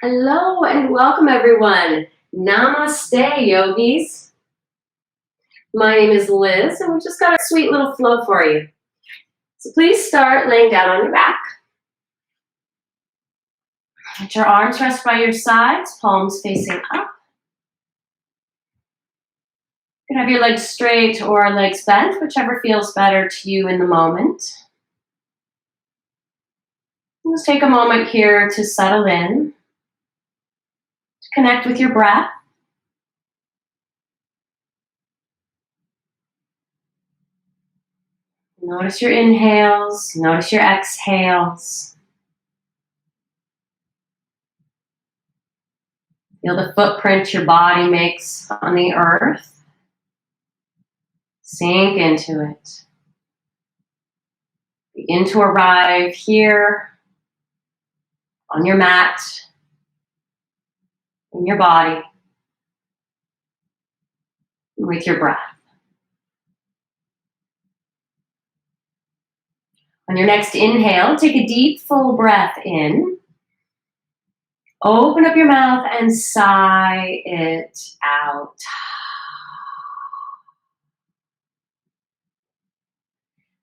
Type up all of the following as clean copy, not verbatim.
Hello and welcome everyone. Namaste, yogis. My name is Liz and we just got a sweet little flow for you. So please start laying down on your back. Let your arms rest by your sides, palms facing up. You can have your legs straight or legs bent, whichever feels better to you in the moment. Let's take a moment here to settle in, to connect with your breath. Notice your inhales, notice your exhales. Feel the footprint your body makes on the earth. Sink into it. Begin to arrive here on your mat, in your body, with your breath. On your next inhale, take a deep, full breath in. Open up your mouth and sigh it out.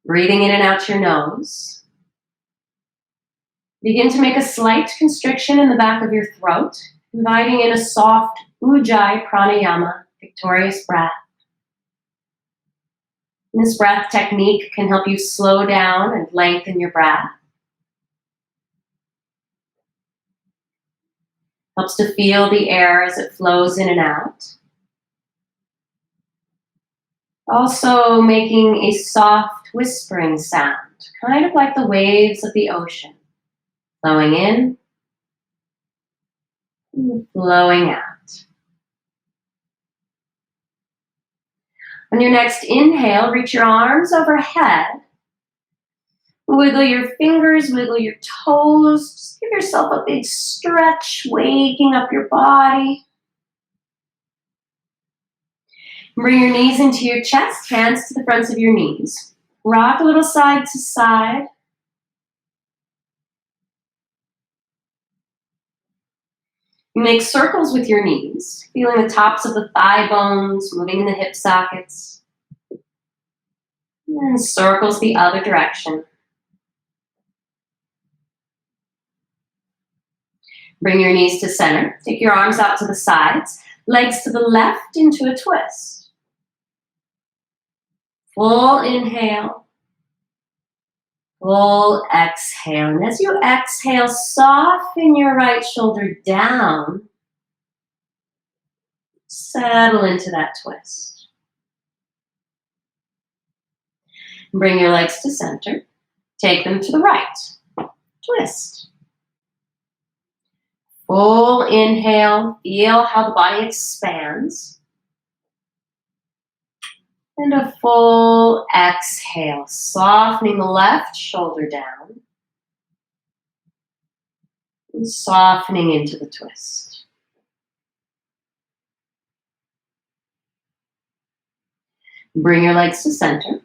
Breathing in and out your nose. Begin to make a slight constriction in the back of your throat, inviting in a soft Ujjayi pranayama, victorious breath. This breath technique can help you slow down and lengthen your breath. Helps to feel the air as it flows in and out. Also making a soft whispering sound, kind of like the waves of the ocean, flowing in and flowing out. On your next inhale, reach your arms overhead. Wiggle your fingers, wiggle your toes. Just give yourself a big stretch, waking up your body. Bring your knees into your chest, hands to the fronts of your knees. Rock a little side to side. Make circles with your knees, feeling the tops of the thigh bones, moving in the hip sockets. And circles the other direction. Bring your knees to center. Take your arms out to the sides. Legs to the left into a twist. Full inhale. Full exhale. And as you exhale, soften your right shoulder down. Settle into that twist. Bring your legs to center. Take them to the right. Twist. Full inhale. Feel how the body expands. And a full exhale, softening the left shoulder down. And softening into the twist. Bring your legs to center.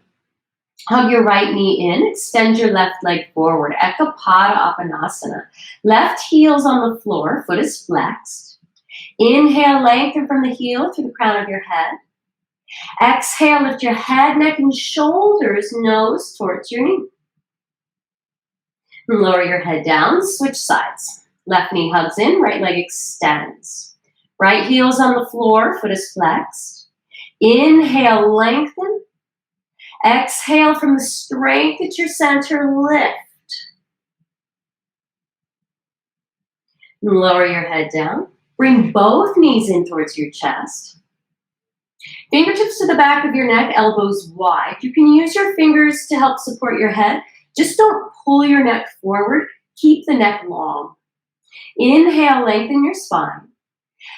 Hug your right knee in. Extend your left leg forward. Eka Pada Uttanasana. Left heel's on the floor. Foot is flexed. Inhale, lengthen from the heel to the crown of your head. Exhale, lift your head, neck, and shoulders, nose towards your knee. And lower your head down, switch sides. Left knee hugs in, right leg extends. Right heel's on the floor, foot is flexed. Inhale, lengthen. Exhale from the strength at your center, lift. And lower your head down. Bring both knees in towards your chest. Fingertips to the back of your neck, elbows wide. You can use your fingers to help support your head. Just don't pull your neck forward. Keep the neck long. Inhale, lengthen your spine.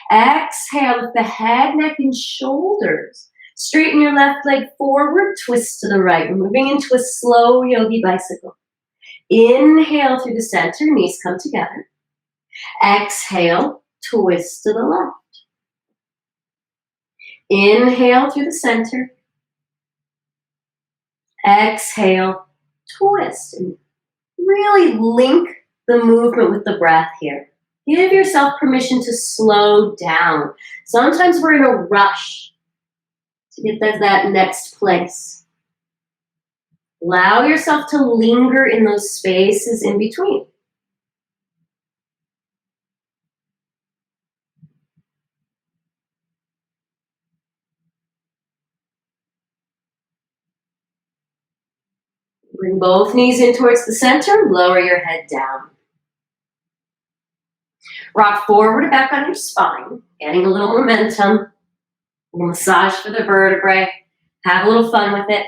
Exhale, lift the head, neck, and shoulders. Straighten your left leg forward, twist to the right. We're moving into a slow yogi bicycle. Inhale through the center, knees come together. Exhale, twist to the left. Inhale through the center. Exhale, twist. And really link the movement with the breath here. Give yourself permission to slow down. Sometimes we're in a rush to get to that next place. Allow yourself to linger in those spaces in between. Bring both knees in towards the center, lower your head down. Rock forward and back on your spine, getting a little momentum. A little massage for the vertebrae. Have a little fun with it.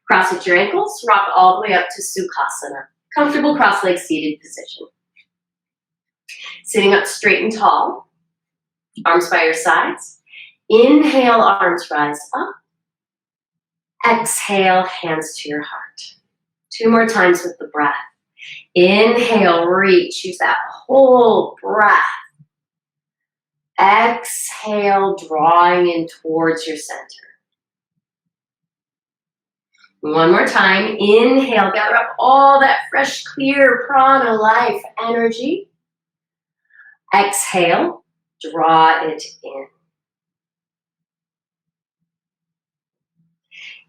Cross at your ankles, rock all the way up to Sukhasana. Comfortable cross-legged seated position. Sitting up straight and tall, arms by your sides. Inhale, arms rise up. Exhale, hands to your heart. 2 more times with the breath. Inhale, reach, use that whole breath. Exhale, drawing in towards your center. 1 more time. Inhale, gather up all that fresh, clear prana, life, energy. Exhale, draw it in.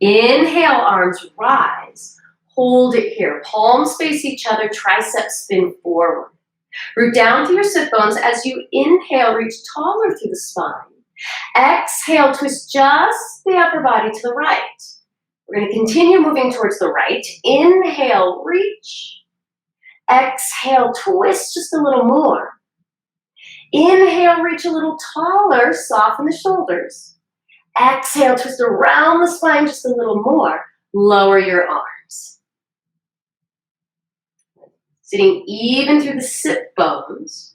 Inhale, arms rise. Hold it here. Palms face each other, triceps spin forward. Root down through your sit bones. As you inhale, reach taller through the spine. Exhale, twist just the upper body to the right. We're going to continue moving towards the right. Inhale, reach. Exhale, twist just a little more. Inhale, reach a little taller, soften the shoulders. Exhale, twist around the spine just a little more. Lower your arms. Sitting even through the sit bones.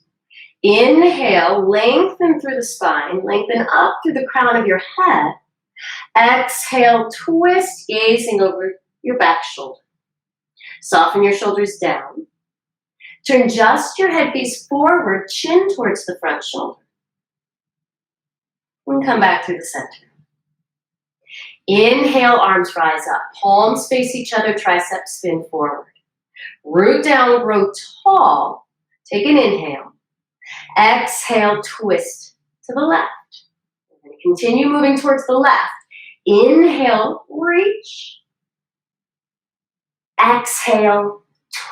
Inhale, lengthen through the spine, lengthen up through the crown of your head. Exhale, twist, gazing over your back shoulder. Soften your shoulders down. Turn just your head gaze forward, chin towards the front shoulder. And come back through the center. Inhale, arms rise up. Palms face each other, triceps spin forward. Root down, grow tall. Take an inhale. Exhale, twist to the left. We're going to continue moving towards the left. Inhale, reach. Exhale,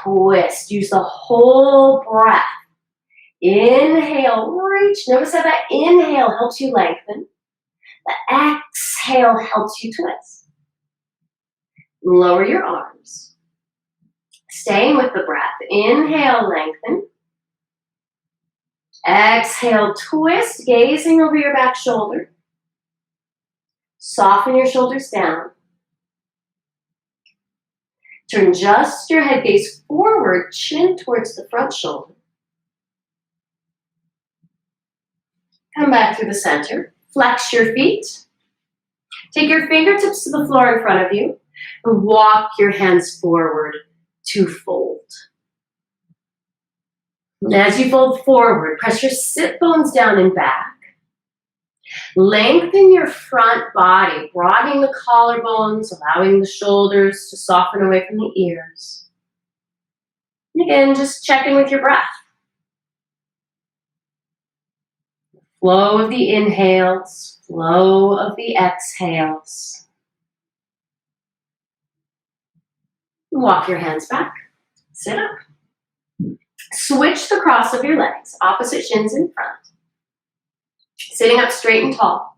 twist. Use the whole breath. Inhale, reach. Notice how that inhale helps you lengthen. The exhale helps you twist. Lower your arms. Staying with the breath. Inhale, lengthen. Exhale, twist, gazing over your back shoulder. Soften your shoulders down. Turn just your head gaze forward, chin towards the front shoulder. Come back through the center. Flex your feet. Take your fingertips to the floor in front of you and walk your hands forward to fold. And as you fold forward, press your sit bones down and back. Lengthen your front body, broadening the collarbones, allowing the shoulders to soften away from the ears. And again, just check in with your breath. Flow of the inhales, flow of the exhales. Walk your hands back. Sit up. Switch the cross of your legs, opposite shins in front. Sitting up straight and tall.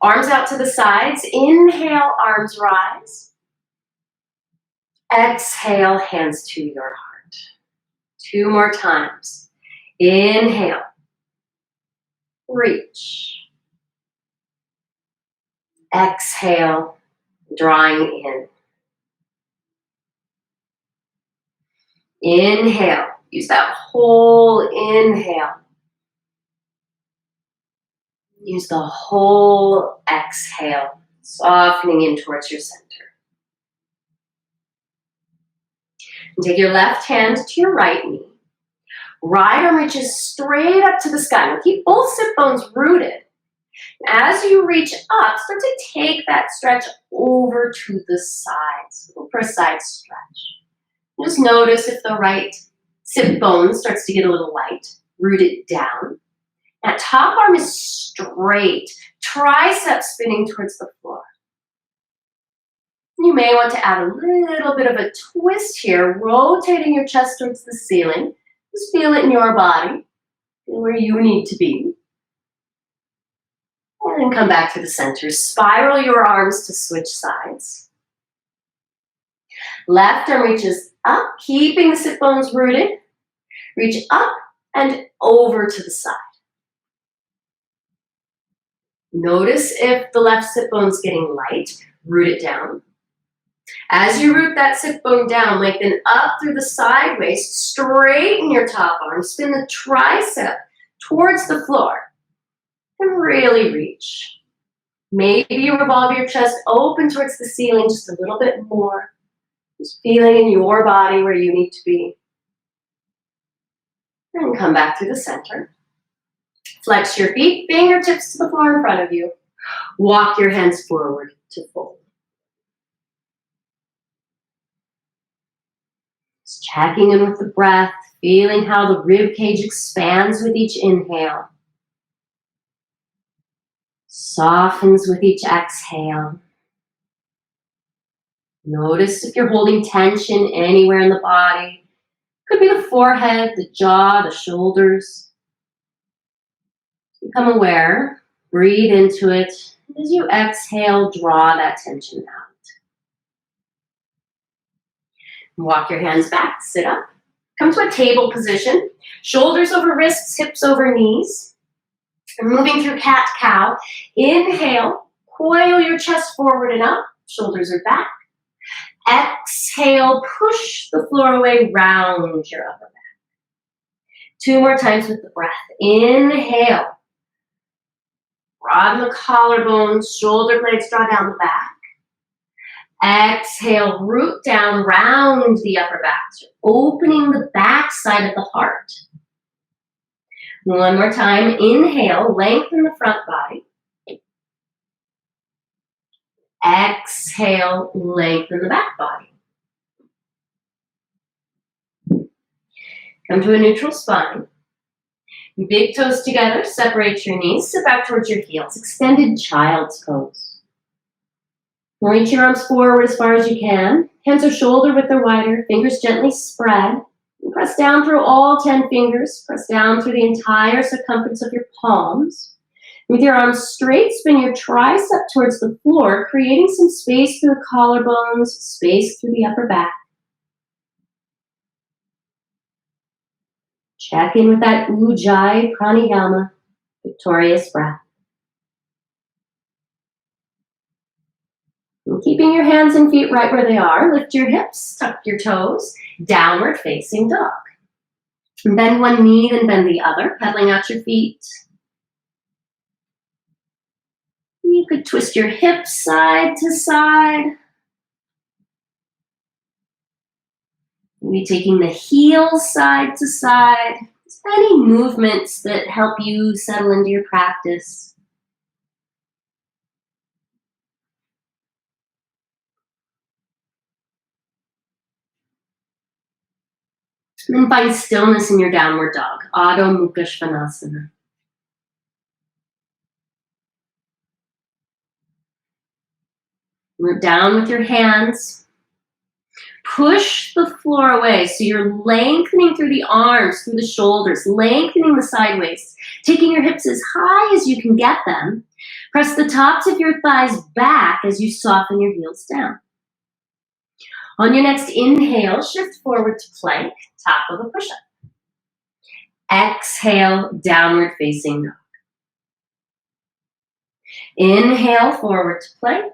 Arms out to the sides. Inhale, arms rise. Exhale, hands to your heart. 2 more times. Inhale. Reach. Exhale, drawing in. Inhale. Use that whole inhale. Use the whole exhale, softening in towards your center. And take your left hand to your right knee. Right arm reaches straight up to the sky. Now keep both sit bones rooted. As you reach up, start to take that stretch over to the sides. Go for a side stretch. Just notice if the right Sit bone starts to get a little light. Root it down. That top arm is straight. Tricep spinning towards the floor. You may want to add a little bit of a twist here, rotating your chest towards the ceiling. Just feel it in your body. Feel where you need to be. And then come back to the center. Spiral your arms to switch sides. Left arm reaches up, keeping the sit bones rooted. Reach up and over to the side. Notice if the left sit bone's getting light. Root it down. As you root that sit bone down, lengthen up through the side waist, straighten your top arm, spin the tricep towards the floor, and really reach. Maybe you revolve your chest open towards the ceiling just a little bit more, just feeling in your body where you need to be. And come back to the center. Flex your feet, fingertips to the floor in front of you. Walk your hands forward to fold. Just checking in with the breath, feeling how the rib cage expands with each inhale. Softens with each exhale. Notice if you're holding tension anywhere in the body. Could be the forehead, the jaw, the shoulders. Become aware. Breathe into it. As you exhale, draw that tension out. Walk your hands back, sit up. Come to a table position. Shoulders over wrists, hips over knees. And moving through cat-cow. Inhale, coil your chest forward and up. Shoulders are back. Exhale, push the floor away, round your upper back. 2 more times with the breath. Inhale. Broaden the collarbones, shoulder blades draw down the back. Exhale, root down, round the upper back. So opening the back side of the heart. 1 more time. Inhale, lengthen the front body. Exhale, lengthen the back body. Come to a neutral spine. Big toes together, separate your knees, sit back towards your heels. Extended child's pose. Reach your arms forward as far as you can. Hands are shoulder width or wider, fingers gently spread. And press down through all 10 fingers. Press down through the entire circumference of your palms. With your arms straight, spin your tricep towards the floor, creating some space through the collarbones, space through the upper back. Check in with that Ujjayi Pranayama, victorious breath. And keeping your hands and feet right where they are, lift your hips, tuck your toes, downward facing dog. And bend one knee, then bend the other, pedaling out your feet. You could twist your hips side to side. Maybe taking the heels side to side. Just any movements that help you settle into your practice. And then find stillness in your downward dog, Adho Mukha Svanasana. Root down with your hands. Push the floor away so you're lengthening through the arms, through the shoulders, lengthening the side waist, taking your hips as high as you can get them. Press the tops of your thighs back as you soften your heels down. On your next inhale, shift forward to plank, top of a push-up. Exhale, downward facing dog. Inhale, forward to plank.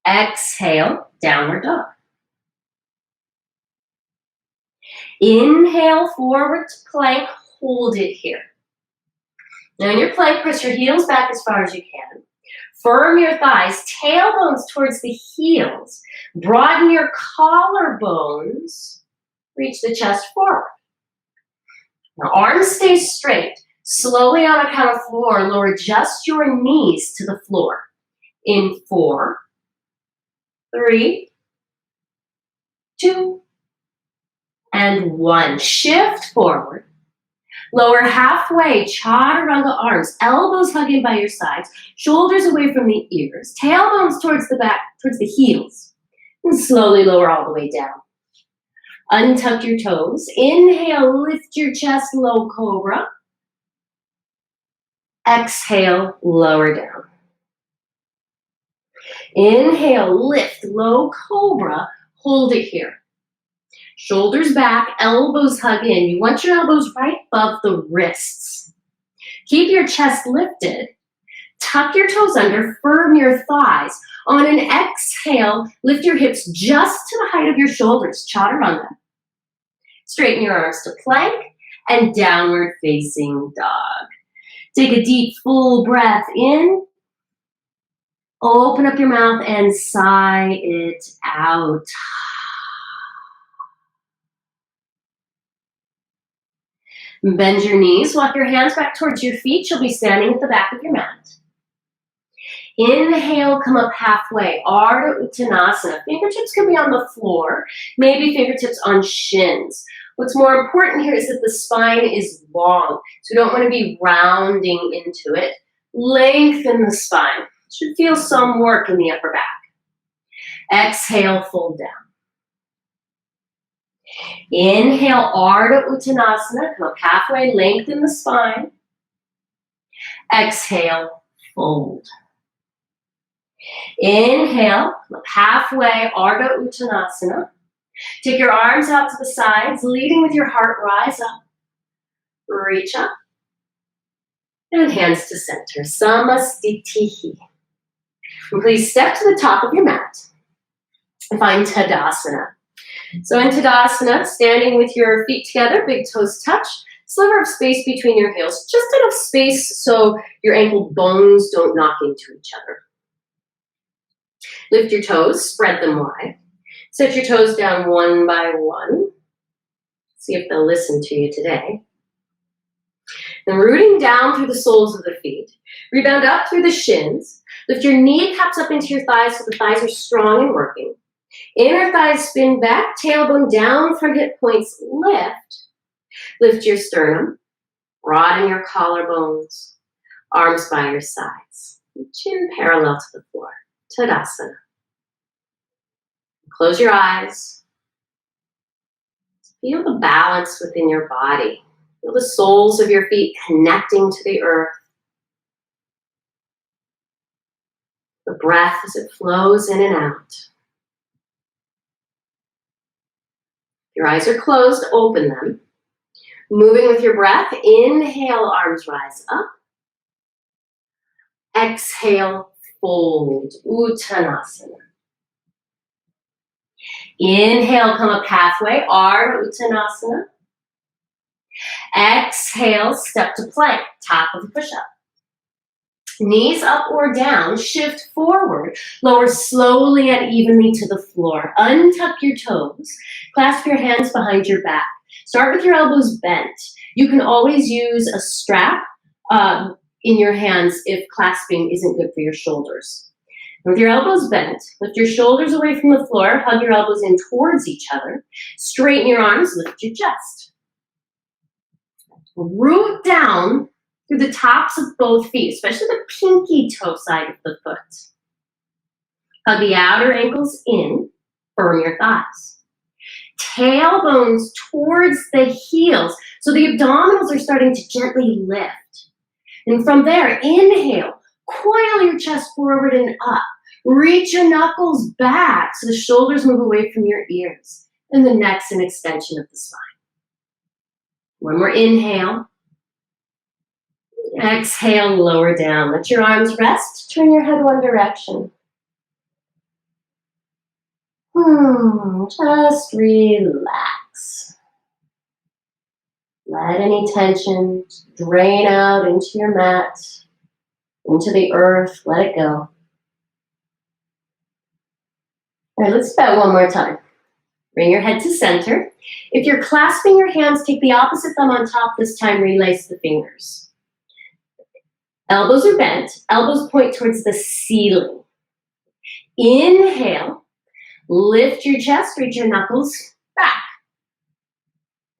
Exhale, downward dog. Inhale, forward to plank, hold it here. Now in your plank, press your heels back as far as you can. Firm your thighs, tailbones towards the heels. Broaden your collarbones. Reach the chest forward. Now arms stay straight. Slowly on a count of 4, lower just your knees to the floor. In 4, 3, 2, And 1. Shift forward. Lower halfway, chaturanga arms, elbows hugging by your sides, shoulders away from the ears, tailbones towards the back, towards the heels. And slowly lower all the way down. Untuck your toes. Inhale, lift your chest, low cobra. Exhale, lower down. Inhale, lift, low cobra. Hold it here. Shoulders back, elbows hug in. You want your elbows right above the wrists. Keep your chest lifted. Tuck your toes under, firm your thighs. On an exhale, lift your hips just to the height of your shoulders, chaturanga. Straighten your arms to plank and downward facing dog. Take a deep, full breath in. Open up your mouth and sigh it out. Bend your knees, walk your hands back towards your feet. You'll be standing at the back of your mat. Inhale, come up halfway, Ardha Uttanasana. Fingertips can be on the floor, maybe fingertips on shins. What's more important here is that the spine is long, so you don't want to be rounding into it. Lengthen the spine. Should feel some work in the upper back. Exhale, fold down. Inhale, Ardha Uttanasana. Come up halfway, lengthen the spine. Exhale, fold. Inhale, come up halfway, Ardha Uttanasana. Take your arms out to the sides, leading with your heart, rise up. Reach up. And hands to center, Samastitihi. And please step to the top of your mat and find Tadasana. So in Tadasana, standing with your feet together, big toes touch, sliver of space between your heels, just enough space so your ankle bones don't knock into each other. Lift your toes, spread them wide. Set your toes down one by one. See if they'll listen to you today. Then rooting down through the soles of the feet. Rebound up through the shins. Lift your kneecaps up into your thighs so the thighs are strong and working. Inner thighs spin back, tailbone down from hip points, lift. Lift your sternum, broaden your collarbones, arms by your sides. Chin parallel to the floor, Tadasana. Close your eyes. Feel the balance within your body. Feel the soles of your feet connecting to the earth. The breath as it flows in and out. Your eyes are closed, open them. Moving with your breath, inhale, arms rise up. Exhale, fold, Uttanasana. Inhale, come up halfway, Ardha Uttanasana. Exhale, step to plank, top of the push-up. Knees up or down, shift forward, lower slowly and evenly to the floor. Untuck your toes, clasp your hands behind your back. Start with your elbows bent. You can always use a strap in your hands if clasping isn't good for your shoulders. With your elbows bent, lift your shoulders away from the floor, hug your elbows in towards each other, straighten your arms, lift your chest. Root down through the tops of both feet, especially the pinky toe side of the foot. Hug the outer ankles in, firm your thighs. Tailbones towards the heels, so the abdominals are starting to gently lift. And from there, inhale, coil your chest forward and up. Reach your knuckles back so the shoulders move away from your ears. And the neck's an extension of the spine. One more inhale. Exhale, lower down. Let your arms rest. Turn your head one direction. Just relax. Let any tension drain out into your mat, into the earth. Let it go. All right, let's do that one more time. Bring your head to center. If you're clasping your hands, take the opposite thumb on top. This time, relace the fingers. Elbows are bent. Elbows point towards the ceiling. Inhale. Lift your chest. Reach your knuckles back.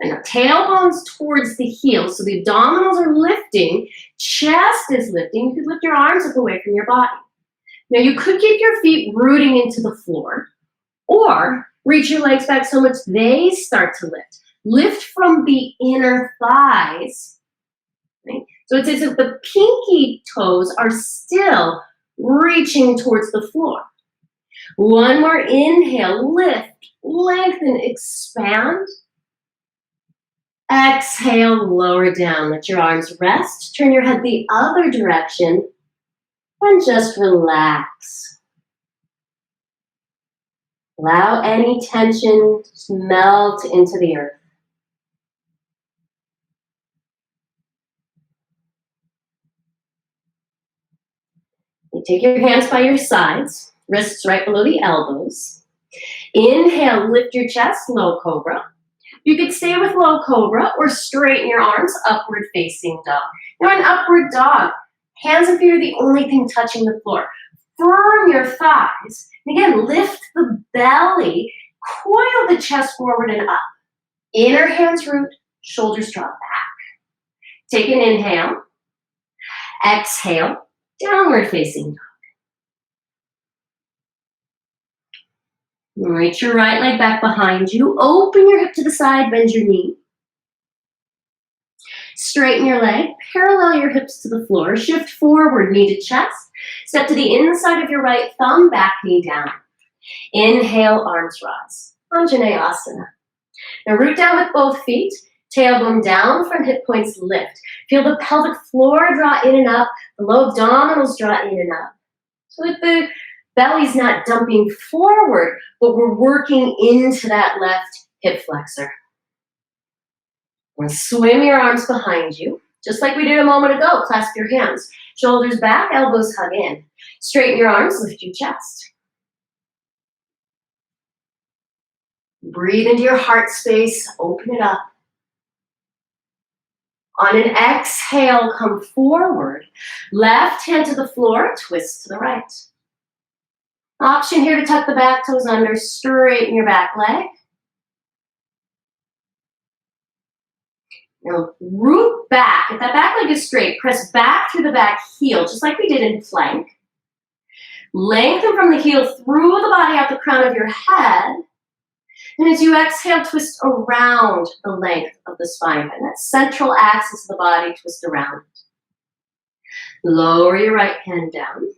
Now, tailbones towards the heels, so the abdominals are lifting, chest is lifting. You could lift your arms up away from your body. Now, you could keep your feet rooting into the floor, or reach your legs back so much they start to lift. Lift from the inner thighs. Right? So it's as if the pinky toes are still reaching towards the floor. One more inhale, lift, lengthen, expand. Exhale, lower down. Let your arms rest. Turn your head the other direction and just relax. Allow any tension to melt into the earth. You take your hands by your sides, wrists right below the elbows. Inhale, lift your chest, low cobra. You could stay with low cobra or straighten your arms, upward facing dog. Now in upward dog, hands and feet are the only thing touching the floor. Firm your thighs. And again, lift the belly, coil the chest forward and up. Inner hands root, shoulders drop back. Take an inhale. Exhale, downward facing dog. Reach your right leg back behind you. Open your hip to the side, bend your knee. Straighten your leg, parallel your hips to the floor. Shift forward, knee to chest. Step to the inside of your right thumb, back knee down. Inhale, arms rise. Anjaneyasana. Now root down with both feet. Tailbone down, front hip points lift. Feel the pelvic floor draw in and up. The low abdominals draw in and up. So that the belly's not dumping forward, but we're working into that left hip flexor. And swim your arms behind you, just like we did a moment ago. Clasp your hands, shoulders back, elbows hug in. Straighten your arms, lift your chest. Breathe into your heart space, open it up. On an exhale, come forward. Left hand to the floor, twist to the right. Option here to tuck the back toes under, straighten your back leg. Now root back. If that back leg is straight, press back through the back heel, just like we did in plank. Lengthen from the heel through the body out the crown of your head. And as you exhale, twist around the length of the spine. And that central axis of the body, twist around. Lower your right hand down.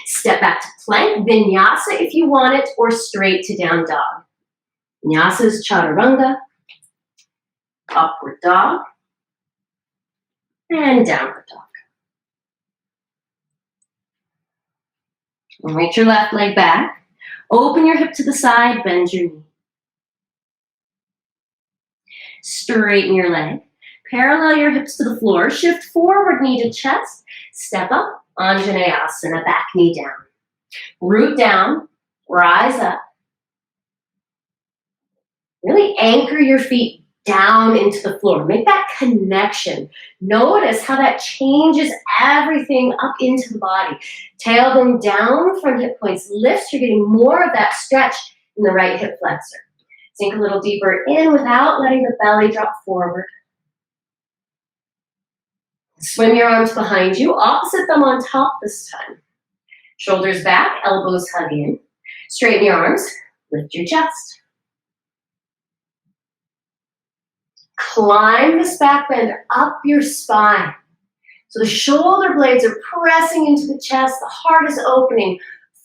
Step back to plank, vinyasa if you want it, or straight to down dog. Vinyasa is chaturanga, upward dog, and downward dog. And reach your left leg back. Open your hip to the side, bend your knee. Straighten your leg. Parallel your hips to the floor. Shift forward, knee to chest. Step up, Anjaneyasana, back knee down. Root down, rise up. Really anchor your feet down into the floor. Make that connection. Notice how that changes everything up into the body. Tailbone down, front hip points lift. You're getting more of that stretch in the right hip flexor. Sink a little deeper in without letting the belly drop forward. Swim your arms behind you, opposite thumb on top this time. Shoulders back, elbows hug in. Straighten your arms, lift your chest. Climb this back bend up your spine. So the shoulder blades are pressing into the chest, the heart is opening.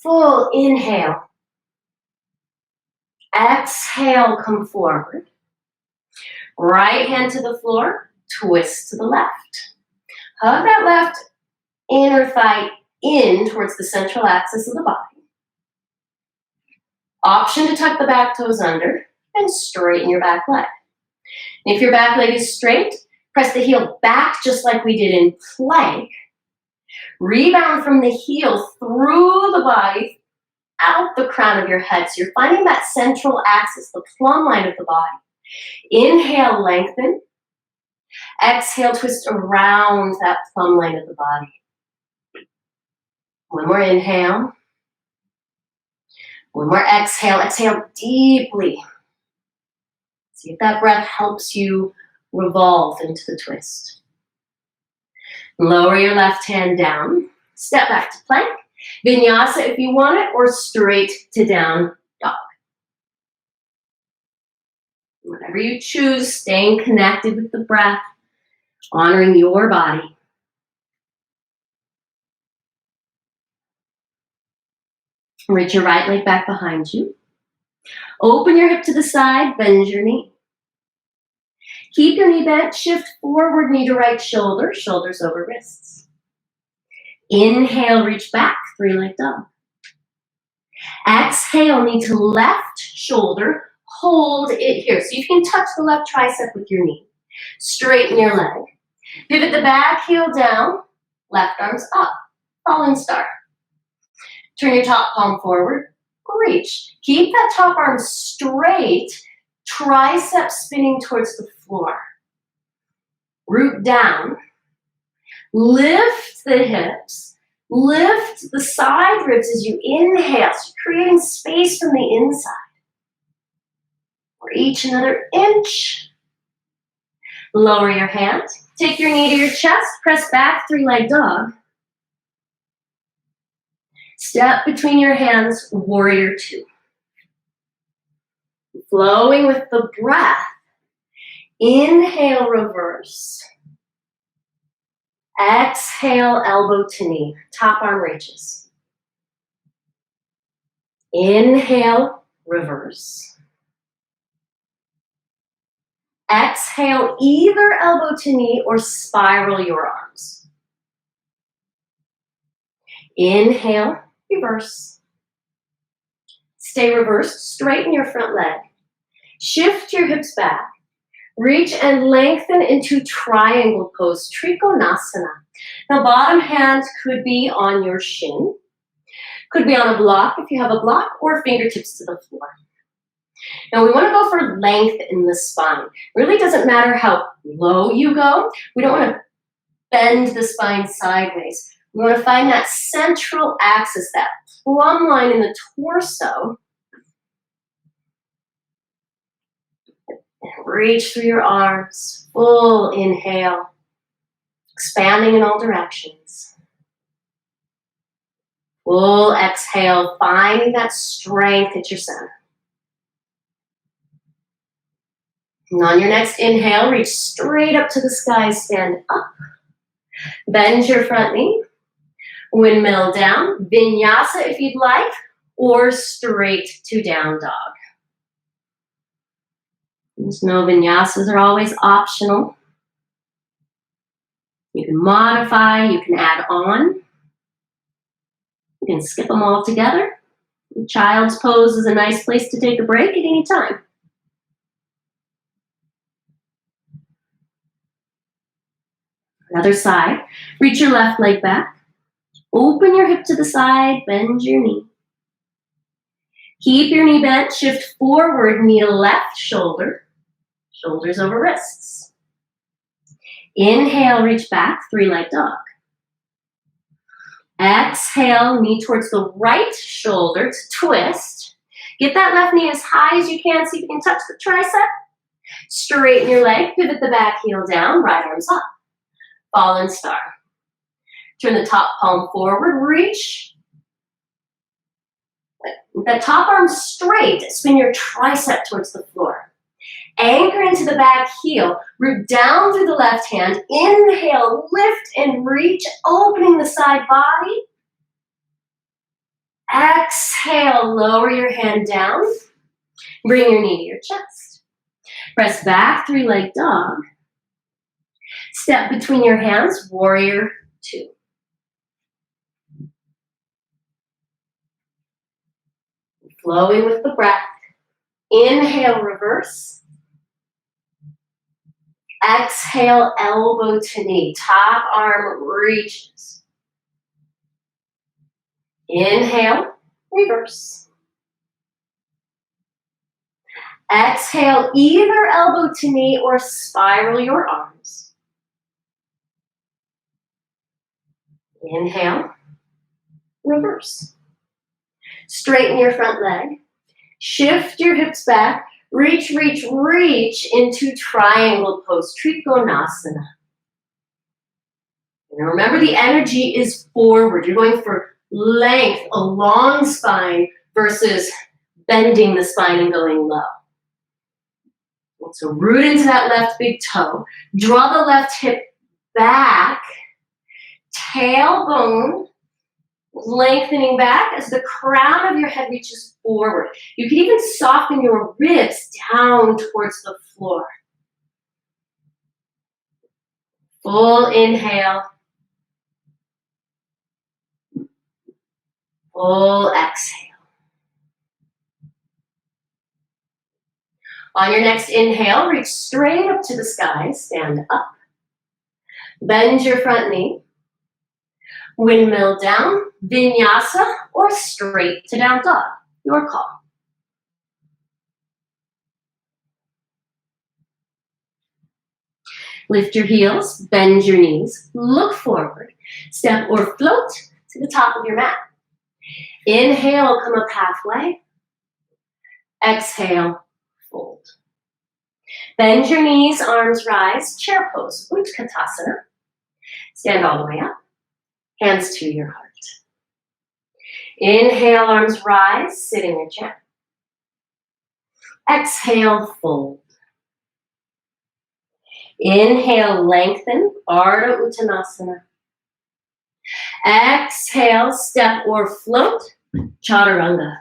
Full inhale. Exhale, come forward. Right hand to the floor, twist to the left. Hug that left inner thigh in towards the central axis of the body. Option to tuck the back toes under and straighten your back leg. And if your back leg is straight, press the heel back just like we did in plank. Rebound from the heel through the body, out the crown of your head. So you're finding that central axis, the plumb line of the body. Inhale, lengthen. Exhale, twist around that plumb line of the body. One more inhale. One more exhale. Exhale deeply. See if that breath helps you revolve into the twist. Lower your left hand down. Step back to plank. Vinyasa if you want it, or straight to down dog. Whatever you choose, staying connected with the breath, honoring your body. Reach your right leg back behind you. Open your hip to the side, bend your knee. Keep your knee bent, shift forward, knee to right shoulder, shoulders over wrists. Inhale, reach back, three-leg dog. Exhale, knee to left shoulder, hold it here. So you can touch the left tricep with your knee. Straighten your leg. Pivot the back heel down, left arms up, fallen star. Turn your top palm forward, reach. Keep that top arm straight, tricep spinning towards the floor. Root down, lift the hips, lift the side ribs as you inhale, so creating space from the inside. Reach another inch. Lower your hands, take your knee to your chest, press back, three-leg dog. Step between your hands, warrior two. Flowing with the breath. Inhale, reverse. Exhale, elbow to knee. Top arm reaches. Inhale, reverse. Exhale, either elbow to knee or spiral your arms. Inhale, reverse. Stay reversed, straighten your front leg. Shift your hips back. Reach and lengthen into triangle pose, Trikonasana. Now bottom hand could be on your shin, could be on a block if you have a block, or fingertips to the floor. Now we want to go for length in the spine. Really doesn't matter how low you go. We don't want to bend the spine sideways. We want to find that central axis, that plumb line in the torso. And reach through your arms, full inhale, expanding in all directions. Full exhale, finding that strength at your center. And on your next inhale, reach straight up to the sky, stand up. Bend your front knee, windmill down, vinyasa if you'd like, or straight to down dog. Just know vinyasas are always optional. You can modify, you can add on. You can skip them all together. Child's pose is a nice place to take a break at any time. Other side. Reach your left leg back. Open your hip to the side, bend your knee. Keep your knee bent, shift forward, knee to left shoulder, shoulders over wrists. Inhale, reach back, three-leg dog. Exhale, knee towards the right shoulder to twist. Get that left knee as high as you can, see if you can touch the tricep. Straighten your leg, pivot the back heel down, right arms up. Fallen star. Turn the top palm forward, reach. That top arm straight, spin your tricep towards the floor. Anchor into the back heel, root down through the left hand, inhale, lift and reach, opening the side body. Exhale, lower your hand down, bring your knee to your chest. Press back, three-leg dog. Step between your hands, warrior two. Flowing with the breath. Inhale, reverse. Exhale, elbow to knee. Top arm reaches. Inhale, reverse. Exhale, either elbow to knee or spiral your arms. Inhale, reverse. Straighten your front leg. Shift your hips back. Reach, reach, reach into triangle pose, Trikonasana. And remember, the energy is forward. You're going for length, a long spine versus bending the spine and going low. And so root into that left big toe. Draw the left hip back. Tailbone lengthening back as the crown of your head reaches forward. You can even soften your ribs down towards the floor. Full inhale. Full exhale. On your next inhale, reach straight up to the sky, stand up. Bend your front knee. Windmill down, Vinyasa, or straight to down dog. Your call. Lift your heels, bend your knees, look forward, step or float to the top of your mat. Inhale, come up halfway. Exhale, fold. Bend your knees, arms rise, chair pose, Utkatasana. Stand all the way up, hands to your heart. Inhale, arms rise, sit in your chair. Exhale, fold. Inhale, lengthen, Ardha Uttanasana. Exhale, step or float, Chaturanga.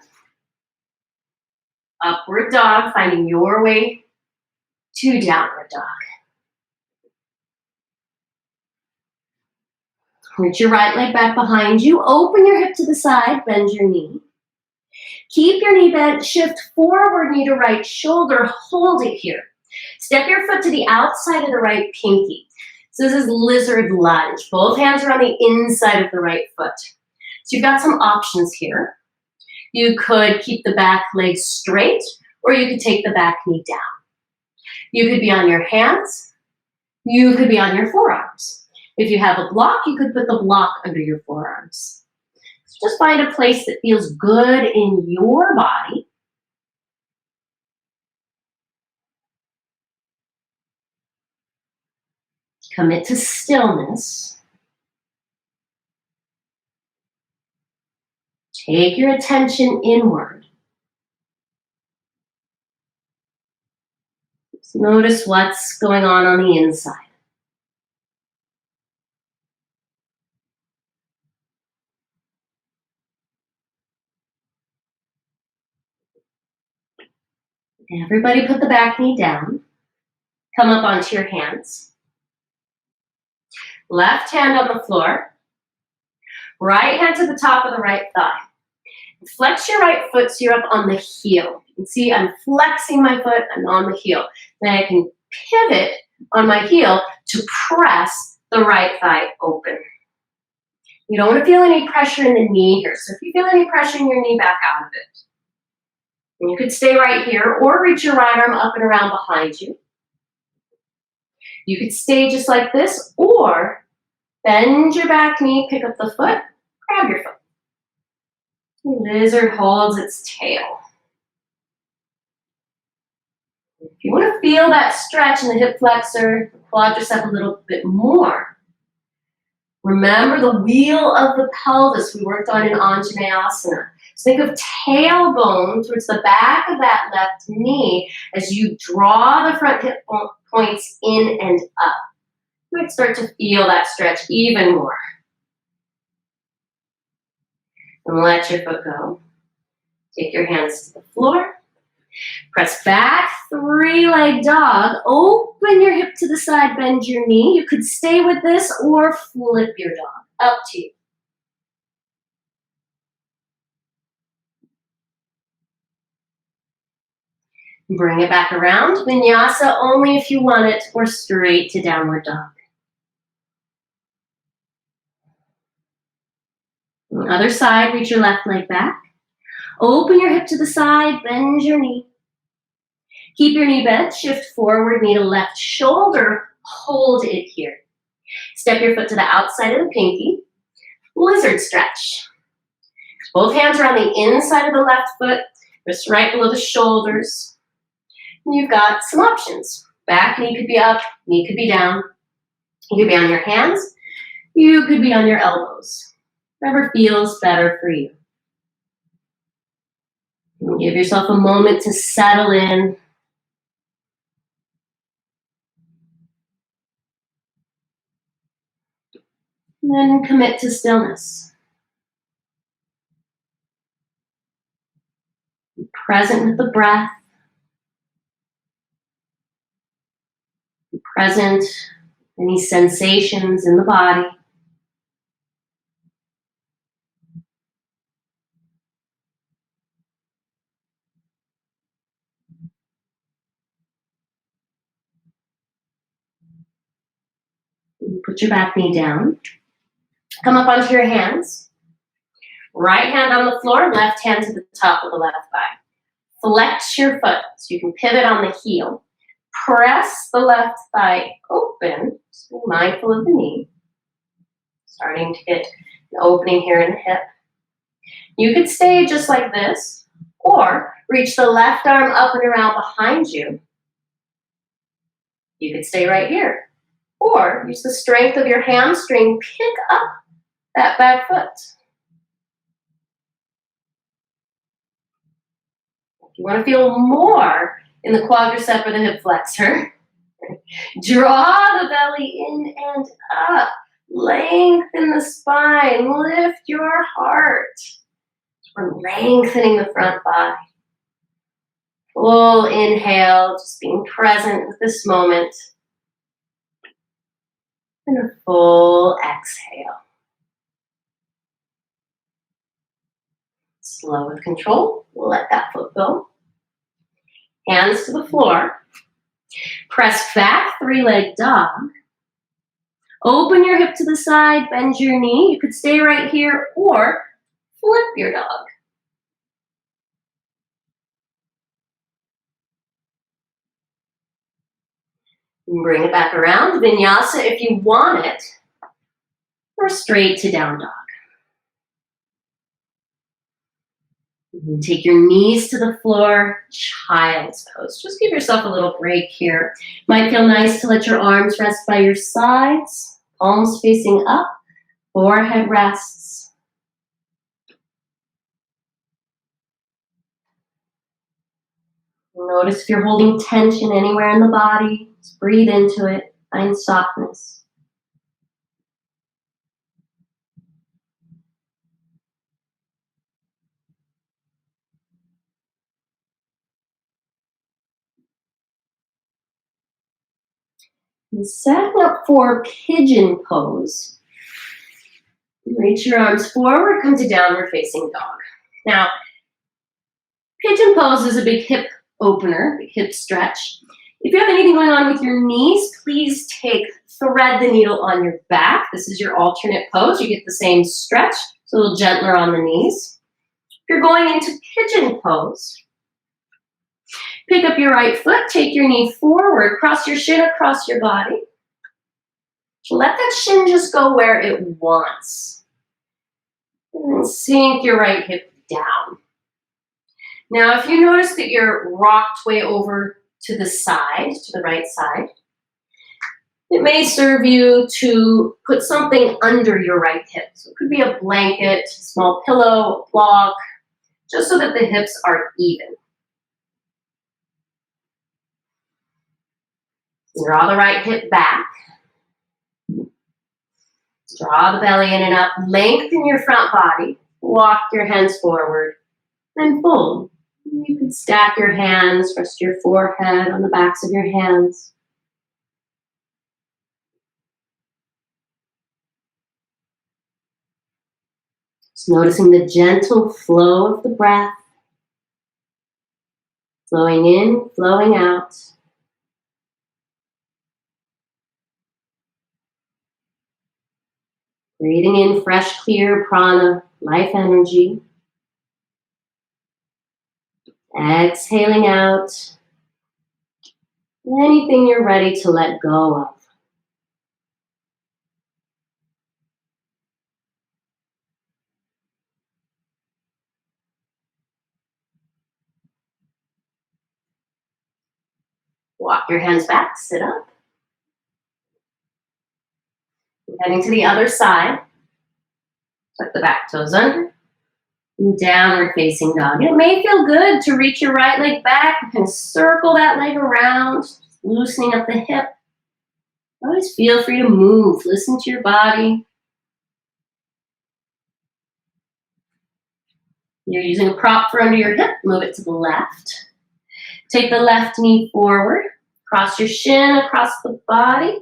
Upward dog, finding your way to downward dog. Reach your right leg back behind you. Open your hip to the side, bend your knee. Keep your knee bent, shift forward, knee to right shoulder, hold it here. Step your foot to the outside of the right pinky. So this is lizard lunge. Both hands are on the inside of the right foot. So you've got some options here. You could keep the back leg straight, or you could take the back knee down. You could be on your hands. You could be on your forearms. If you have a block, you could put the block under your forearms. So just find a place that feels good in your body. Commit to stillness. Take your attention inward. Just notice what's going on the inside. Everybody put the back knee down. Come up onto your hands. Left hand on the floor. Right hand to the top of the right thigh. Flex your right foot so you're up on the heel. You can see I'm flexing my foot, I'm on the heel. Then I can pivot on my heel to press the right thigh open. You don't want to feel any pressure in the knee here. So if you feel any pressure in your knee, back out of it. And you could stay right here or reach your right arm up and around behind you. You could stay just like this or bend your back knee, pick up the foot, grab your foot. Lizard holds its tail. If you want to feel that stretch in the hip flexor, the quadricep a little bit more, remember the wheel of the pelvis we worked on in Anjaneyasana. So think of tailbone towards the back of that left knee as you draw the front hip points in and up. You might start to feel that stretch even more. And let your foot go. Take your hands to the floor. Press back, three-leg dog. Open your hip to the side, bend your knee. You could stay with this or flip your dog. Up to you. Bring it back around. Vinyasa only if you want it, or straight to downward dog. On the other side, reach your left leg back. Open your hip to the side, bend your knee. Keep your knee bent, shift forward, knee to left shoulder, hold it here. Step your foot to the outside of the pinky, lizard stretch. Both hands are on the inside of the left foot, wrists right below the shoulders. You've got some options. Back knee could be up, knee could be down. You could be on your hands. You could be on your elbows. Whatever feels better for you. Give yourself a moment to settle in. And then commit to stillness. Be present with the breath. Be present with any sensations in the body. Put your back knee down. Come up onto your hands. Right hand on the floor, left hand to the top of the left thigh. Flex your foot so you can pivot on the heel. Press the left thigh open. Just be mindful of the knee. Starting to get an opening here in the hip. You could stay just like this, or reach the left arm up and around behind you. You could stay right here. Or use the strength of your hamstring, pick up that back foot. If you want to feel more in the quadricep or the hip flexor, draw the belly in and up. Lengthen the spine. Lift your heart. We're lengthening the front body. Full inhale, just being present with this moment. And a full exhale. Slow with control. Let that foot go. Hands to the floor. Press back, three-leg dog. Open your hip to the side, bend your knee. You could stay right here or flip your dog. Bring it back around. Vinyasa if you want it, or straight to down dog. Take your knees to the floor, child's pose. Just give yourself a little break here. Might feel nice to let your arms rest by your sides, palms facing up, forehead rests. Notice if you're holding tension anywhere in the body. Just breathe into it, find softness. And setting up for pigeon pose. Reach your arms forward, come to downward facing dog. Now, pigeon pose is a big hip opener, big hip stretch. If you have anything going on with your knees, please thread the needle on your back. This is your alternate pose. You get the same stretch, so a little gentler on the knees. If you're going into pigeon pose, pick up your right foot, take your knee forward, cross your shin across your body. Let that shin just go where it wants. And then sink your right hip down. Now, if you notice that you're rocked way over to the side, to the right side, it may serve you to put something under your right hip. So it could be a blanket, a small pillow, a block, just so that the hips are even. Draw the right hip back. Draw the belly in and up. Lengthen your front body. Walk your hands forward. And fold. You can stack your hands, rest your forehead on the backs of your hands. Just noticing the gentle flow of the breath. Flowing in, flowing out. Breathing in fresh, clear prana, life energy. Exhaling out anything you're ready to let go of. Walk your hands back, sit up. Heading to the other side. Tuck the back toes under. And downward facing dog. It may feel good to reach your right leg back and circle that leg around, loosening up the hip. Always feel free to move. Listen to your body. You're using a prop for under your hip. Move it to the left. Take the left knee forward. Cross your shin across the body.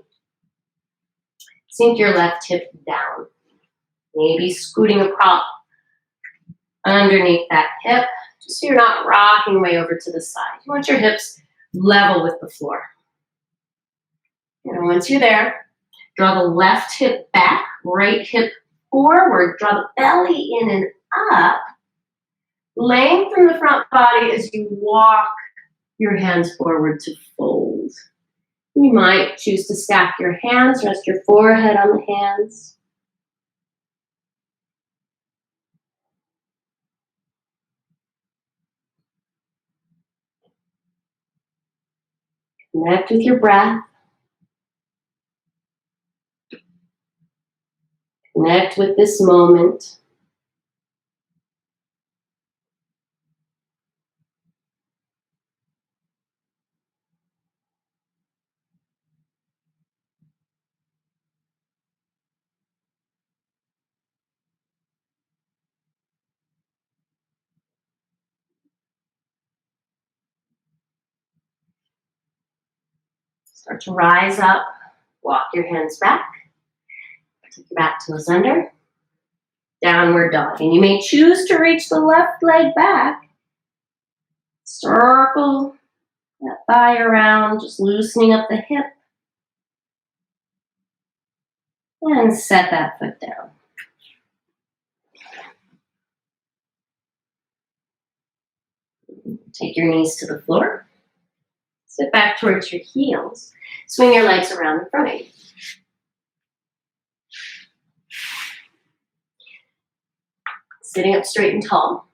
Sink your left hip down. Maybe scooting a prop underneath that hip, just so you're not rocking way over to the side. You want your hips level with the floor. And once you're there, draw the left hip back, right hip forward. Draw the belly in and up. Lengthen the front body as you walk your hands forward to fold. You might choose to stack your hands, rest your forehead on the hands. Connect with your breath. Connect with this moment. Start to rise up. Walk your hands back. Take your back toes under. Downward dog. And you may choose to reach the left leg back. Circle that thigh around, just loosening up the hip. And set that foot down. Take your knees to the floor. Sit back towards your heels. Swing your legs around in front of you. Sitting up straight and tall.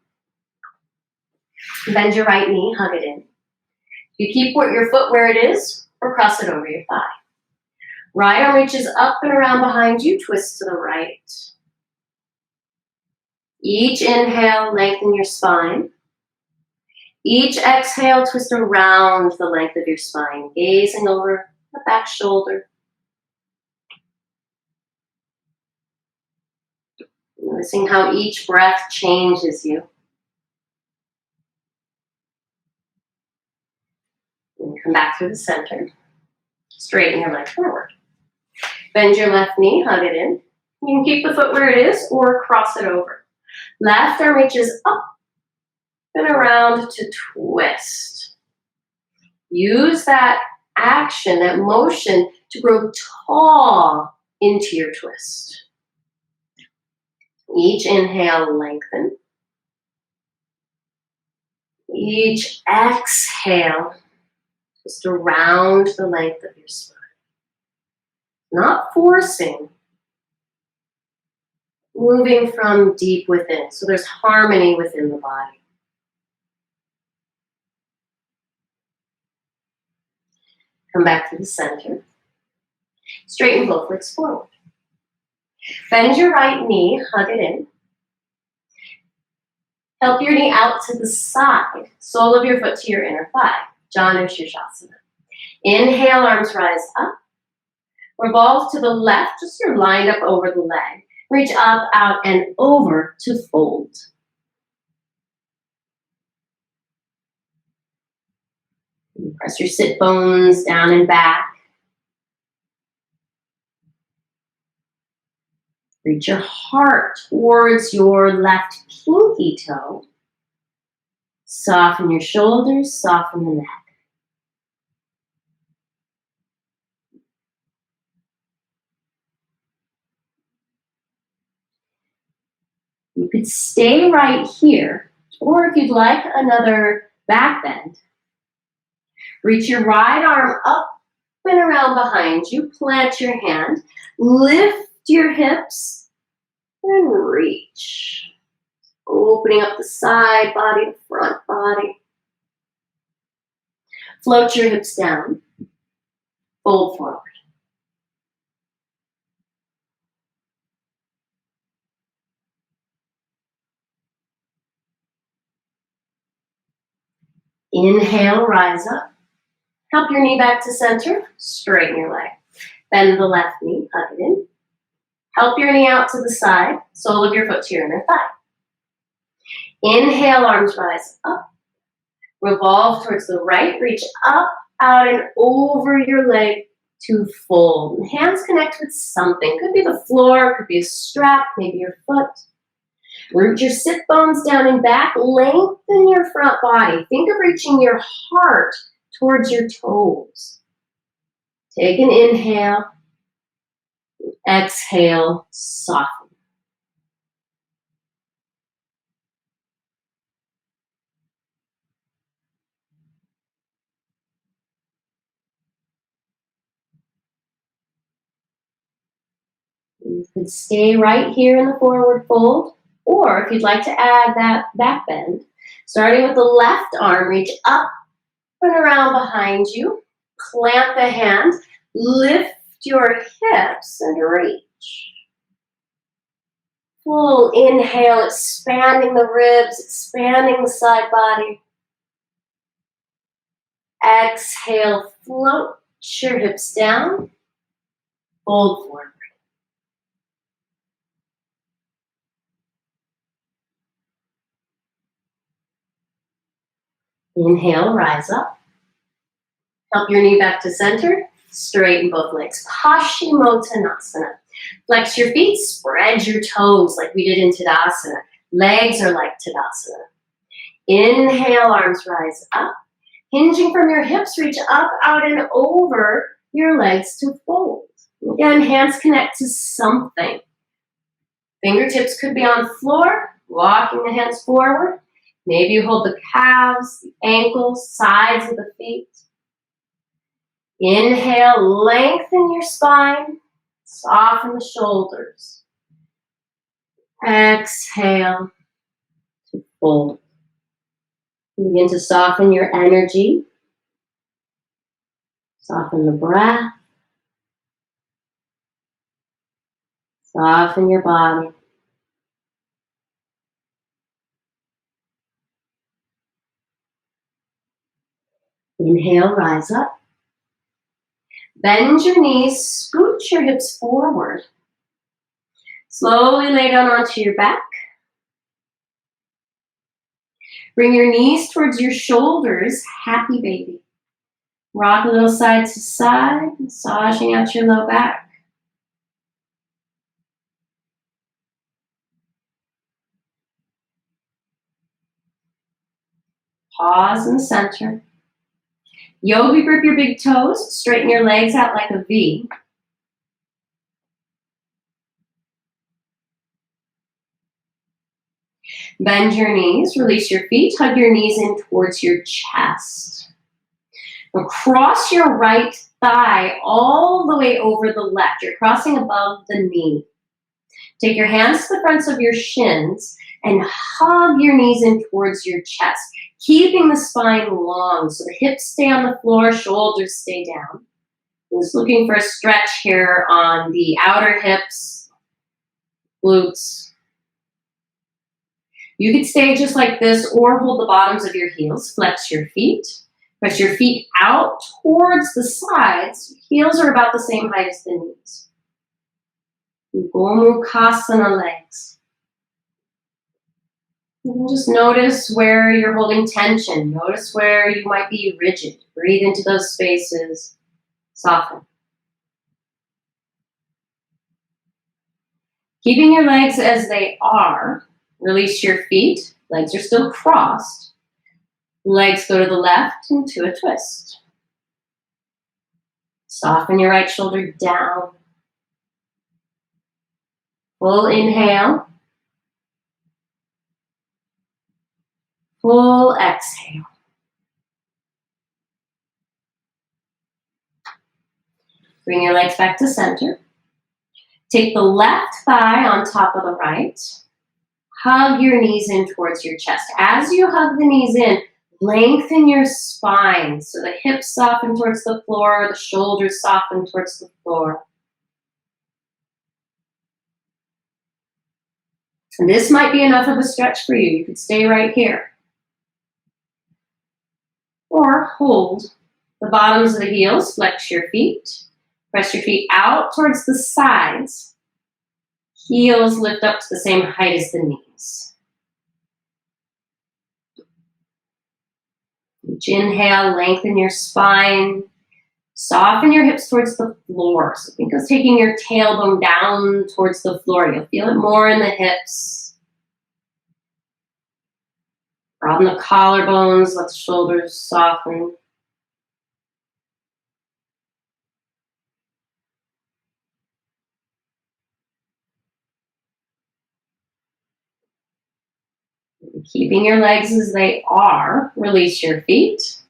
Bend your right knee, hug it in. You keep your foot where it is or cross it over your thigh. Right arm reaches up and around behind you, twist to the right. Each inhale, lengthen your spine. Each exhale, twist around the length of your spine, gazing over the back shoulder. Noticing how each breath changes you. And come back through the center. Straighten your leg forward. Bend your left knee, hug it in. You can keep the foot where it is or cross it over. Left arm reaches up and around to twist. Use that action, that motion to grow tall into your twist. Each inhale, lengthen. Each exhale, twist around the length of your spine. Not forcing, moving from deep within. So there's harmony within the body. Come back to the center. Straighten both legs forward. Bend your right knee, hug it in. Help your knee out to the side, sole of your foot to your inner thigh. Janu Shirshasana. Inhale, arms rise up. Revolve to the left, just so you're lined up over the leg. Reach up, out, and over to fold. Press your sit bones down and back. Reach your heart towards your left pinky toe. Soften your shoulders, soften the neck. You could stay right here, or if you'd like another back bend, reach your right arm up and around behind you, plant your hand, lift your hips, and reach. Opening up the side body, the front body. Float your hips down. Fold forward. Inhale, rise up. Help your knee back to center. Straighten your leg. Bend the left knee, hug it in. Help your knee out to the side. Sole of your foot to your inner thigh. Inhale, arms rise up. Revolve towards the right. Reach up, out, and over your leg to fold. Hands connect with something. Could be the floor, could be a strap, maybe your foot. Root your sit bones down and back. Lengthen your front body. Think of reaching your heart towards your toes. Take an inhale. Exhale, soften. You could stay right here in the forward fold, or if you'd like to add that back bend, starting with the left arm, reach up and around behind you. Plant the hand, lift your hips and reach. Full inhale, expanding the ribs, expanding the side body. Exhale, float your hips down, fold forward. Inhale, rise up. Help your knee back to center. Straighten both legs. Paschimottanasana. Flex your feet. Spread your toes like we did in Tadasana. Legs are like Tadasana. Inhale, arms rise up. Hinging from your hips, reach up, out, and over your legs to fold. Again, hands connect to something. Fingertips could be on the floor. Walking the hands forward. Maybe you hold the calves, the ankles, sides of the feet. Inhale, lengthen your spine, soften the shoulders. Exhale to fold. Begin to soften your energy. Soften the breath. Soften your body. Inhale, rise up. Bend your knees, scoot your hips forward. Slowly lay down onto your back. Bring your knees towards your shoulders, happy baby. Rock a little side to side, massaging out your low back. Pause in the center. Yogi grip your big toes, straighten your legs out like a V. Bend your knees, release your feet, hug your knees in towards your chest. Now cross your right thigh all the way over the left. You're crossing above the knee. Take your hands to the fronts of your shins and hug your knees in towards your chest, keeping the spine long so the hips stay on the floor, shoulders stay down. Just looking for a stretch here on the outer hips, glutes. You could stay just like this or hold the bottoms of your heels, flex your feet, press your feet out towards the sides. Heels are about the same height as the knees. Gomukhasana legs. And just notice where you're holding tension. Notice where you might be rigid. Breathe into those spaces. Soften. Keeping your legs as they are. Release your feet. Legs are still crossed. Legs go to the left into a twist. Soften your right shoulder down. Full inhale. Full exhale. Bring your legs back to center. Take the left thigh on top of the right. Hug your knees in towards your chest. As you hug the knees in, Lengthen your spine so the hips soften towards the floor, the shoulders soften towards the floor. And this might be enough of a stretch for you. You could stay right here. Or hold the bottoms of the heels, flex your feet. Press your feet out towards the sides. Heels lift up to the same height as the knees. Each inhale, lengthen your spine. Soften your hips towards the floor. So think of taking your tailbone down towards the floor. You'll feel it more in the hips. Broaden the collarbones, let the shoulders soften. Keeping your legs as they are, release your feet.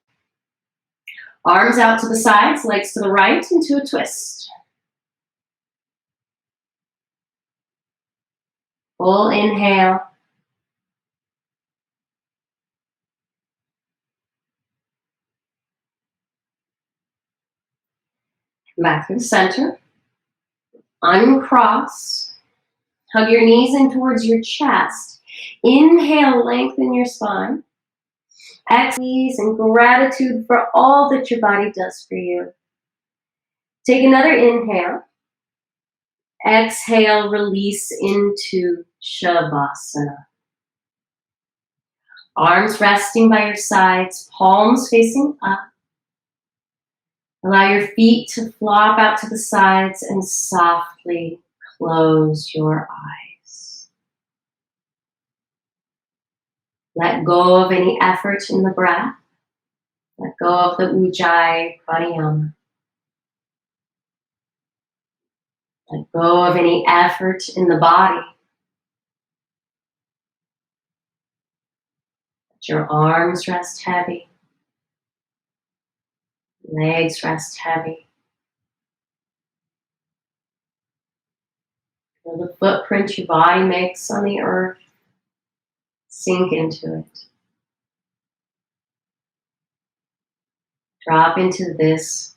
Arms out to the sides, legs to the right, into a twist. Full inhale. Back to the center. Uncross. Hug your knees in towards your chest. Inhale, lengthen your spine. Exhale, and gratitude for all that your body does for you. Take another inhale. Exhale, release into Savasana. Arms resting by your sides, palms facing up. Allow your feet to flop out to the sides and softly close your eyes. Let go of any effort in the breath. Let go of the Ujjayi pranayama. Let go of any effort in the body. Let your arms rest heavy. Legs rest heavy. Feel the footprint your body makes on the earth. Sink into it. Drop into this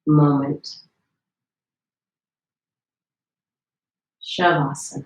moment. Savasana.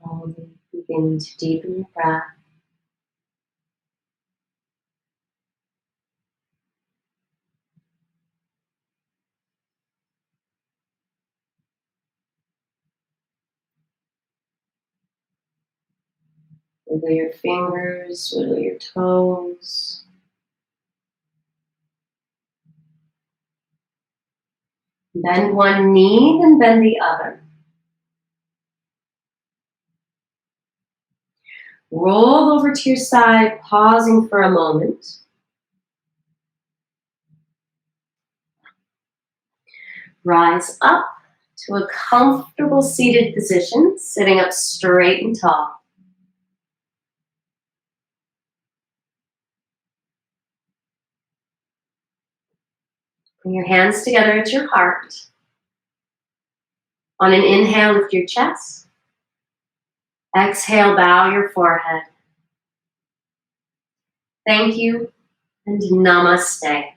Slowly begin to deepen your breath. Wiggle your fingers, wiggle your toes. Bend one knee, then bend the other. Roll over to your side, pausing for a moment. Rise up to a comfortable seated position, sitting up straight and tall. Bring your hands together at your heart. On an inhale, lift your chest. Exhale, bow your forehead. Thank you and namaste.